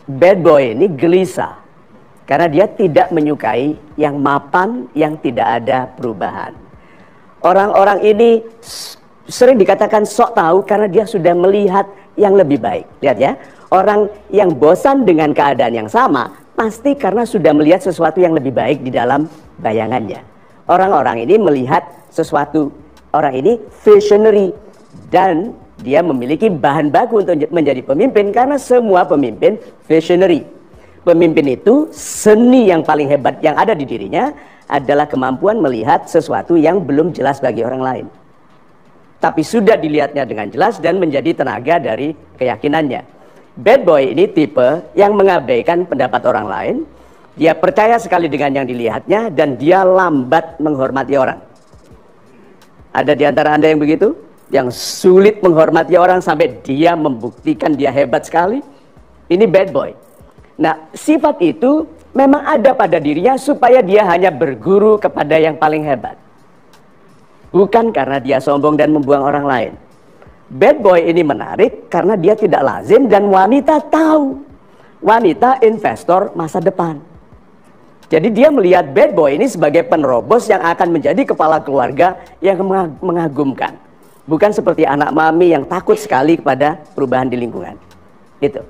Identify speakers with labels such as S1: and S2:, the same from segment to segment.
S1: Bad boy ini gelisah karena dia tidak menyukai yang mapan, yang tidak ada perubahan. Orang-orang ini sering dikatakan sok tahu karena dia sudah melihat yang lebih baik. Lihat ya, orang yang bosan dengan keadaan yang sama pasti karena sudah melihat sesuatu yang lebih baik di dalam bayangannya. Orang-orang ini melihat sesuatu, orang ini visionary, dan dia memiliki bahan baku untuk menjadi pemimpin karena semua pemimpin visionary. Pemimpin itu seni yang paling hebat yang ada di dirinya adalah kemampuan melihat sesuatu yang belum jelas bagi orang lain, tapi sudah dilihatnya dengan jelas dan menjadi tenaga dari keyakinannya. Bad boy ini tipe yang mengabaikan pendapat orang lain. Dia percaya sekali dengan yang dilihatnya dan dia lambat menghormati orang. Ada di antara Anda yang begitu? Yang sulit menghormati orang sampai dia membuktikan dia hebat sekali? Ini bad boy. Nah, sifat itu memang ada pada dirinya supaya dia hanya berguru kepada yang paling hebat. Bukan karena dia sombong dan membuang orang lain. Bad boy ini menarik karena dia tidak lazim dan wanita tahu. Wanita investor masa depan. Jadi dia melihat bad boy ini sebagai penerobos yang akan menjadi kepala keluarga yang mengagumkan. Bukan seperti anak mami yang takut sekali kepada perubahan di lingkungan. Itu.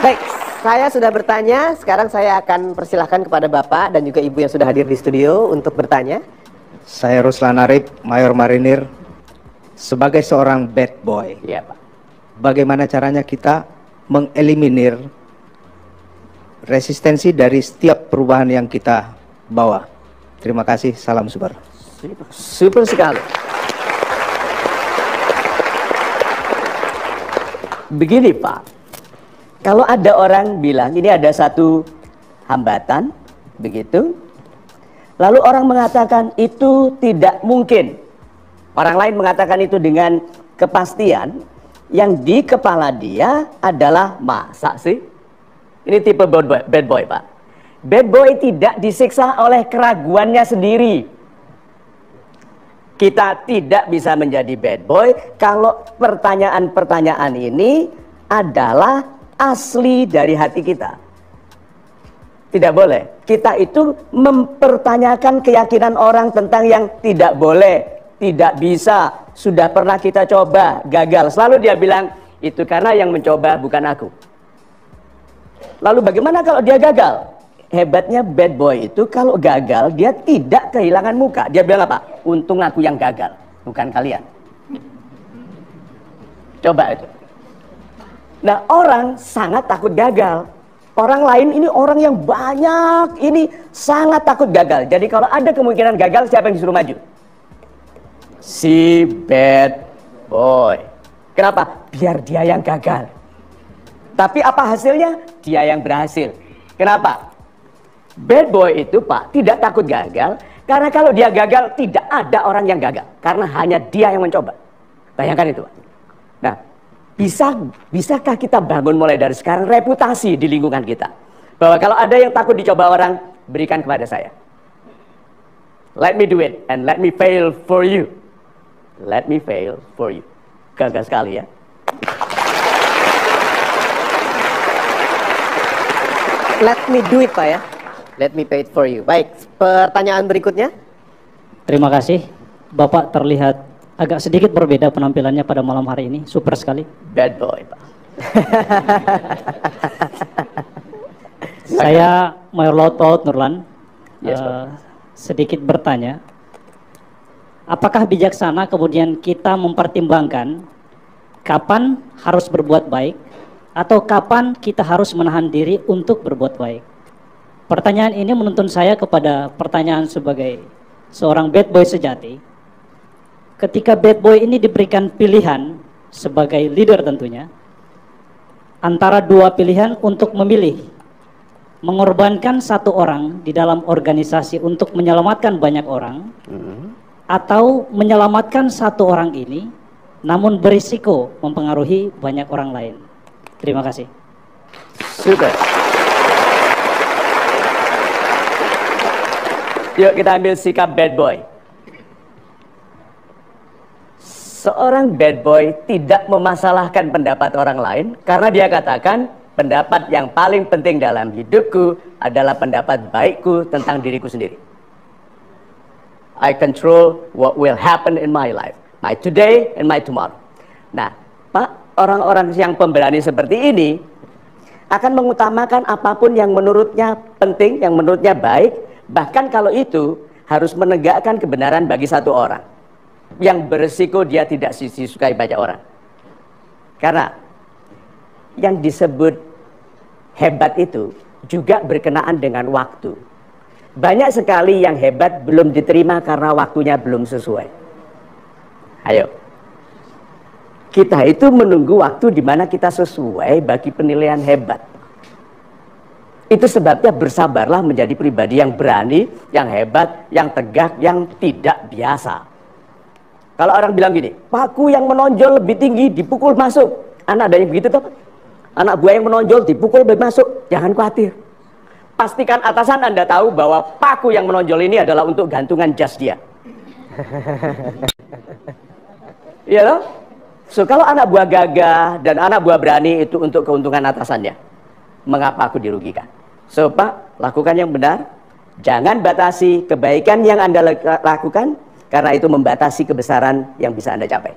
S2: Baik, saya sudah bertanya. Sekarang saya akan persilahkan kepada Bapak dan juga Ibu yang sudah hadir di studio untuk bertanya.
S3: Saya Ruslan Arif, Mayor Marinir. Sebagai seorang bad boy,
S1: Iya, Pak.
S3: bagaimana caranya kita mengeliminir resistensi dari setiap perubahan yang kita bawa? Terima kasih, salam super.
S1: Super sekali. Begini Pak, kalau ada orang bilang ini ada satu hambatan, begitu, lalu orang mengatakan itu tidak mungkin, orang lain mengatakan itu dengan kepastian, yang di kepala dia adalah masa sih? Ini tipe bad boy Pak. Bad boy tidak disiksa oleh keraguannya sendiri. Kita tidak bisa menjadi bad boy kalau pertanyaan-pertanyaan ini adalah asli dari hati kita. Tidak boleh. Kita itu mempertanyakan keyakinan orang tentang yang tidak boleh, tidak bisa, sudah pernah kita coba, gagal. Selalu dia bilang, itu karena yang mencoba bukan aku. Lalu bagaimana kalau dia gagal? Hebatnya bad boy itu kalau gagal dia tidak kehilangan muka. Dia bilang apa? Untung aku yang gagal, bukan kalian. Coba itu. Nah, orang sangat takut gagal. Orang lain ini orang yang banyak ini sangat takut gagal. Jadi kalau ada kemungkinan gagal, siapa yang disuruh maju? Si bad boy. Kenapa? Biar dia yang gagal. Tapi apa hasilnya? Dia yang berhasil. Kenapa? Bad boy itu Pak tidak takut gagal, karena kalau dia gagal tidak ada orang yang gagal, karena hanya dia yang mencoba. Bayangkan itu Pak. Nah, bisakah kita bangun mulai dari sekarang reputasi di lingkungan kita, bahwa kalau ada yang takut dicoba orang, berikan kepada saya. Let me do it and let me fail for you. Let me fail for you. Gagah sekali ya.
S2: Let me do it Pak ya. Let me pay it for you. Baik, pertanyaan berikutnya.
S4: Terima kasih. Bapak terlihat agak sedikit berbeda penampilannya pada malam hari ini. Super sekali.
S1: Bad boy Pak.
S4: Saya Mayor Laut Paut Nurlan.
S1: Yes,
S4: sedikit bertanya. Apakah bijaksana kemudian kita mempertimbangkan kapan harus berbuat baik atau kapan kita harus menahan diri untuk berbuat baik? Pertanyaan ini menuntun saya kepada pertanyaan sebagai seorang bad boy sejati. Ketika bad boy ini diberikan pilihan sebagai leader tentunya, antara dua pilihan untuk memilih, mengorbankan satu orang di dalam organisasi untuk menyelamatkan banyak orang, atau menyelamatkan satu orang ini, namun berisiko mempengaruhi banyak orang lain. Terima kasih.
S1: Super. Yuk kita ambil sikap bad boy. Seorang bad boy tidak memasalahkan pendapat orang lain karena dia katakan pendapat yang paling penting dalam hidupku adalah pendapat baikku tentang diriku sendiri. I control what will happen in my life, my today and my tomorrow. Nah, Pak, orang-orang yang pemberani seperti ini akan mengutamakan apapun yang menurutnya penting, yang menurutnya baik, bahkan kalau itu harus menegakkan kebenaran bagi satu orang yang beresiko dia tidak disukai banyak orang. Karena yang disebut hebat itu juga berkenaan dengan waktu. Banyak sekali yang hebat belum diterima karena waktunya belum sesuai. Ayo, kita itu menunggu waktu di mana kita sesuai bagi penilaian hebat. Itu sebabnya bersabarlah menjadi pribadi yang berani, yang hebat, yang tegak, yang tidak biasa. Kalau orang bilang gini, paku yang menonjol lebih tinggi dipukul masuk. Anak ada yang begitu toh? Anak buah yang menonjol dipukul lebih masuk. Jangan khawatir. Pastikan atasan Anda tahu bahwa paku yang menonjol ini adalah untuk gantungan jas dia. Iya loh? So kalau anak buah gagah dan anak buah berani itu untuk keuntungan atasannya, mengapa aku dirugikan? So Pak, lakukan yang benar. Jangan batasi kebaikan yang Anda lakukan, karena itu membatasi kebesaran yang bisa Anda capai.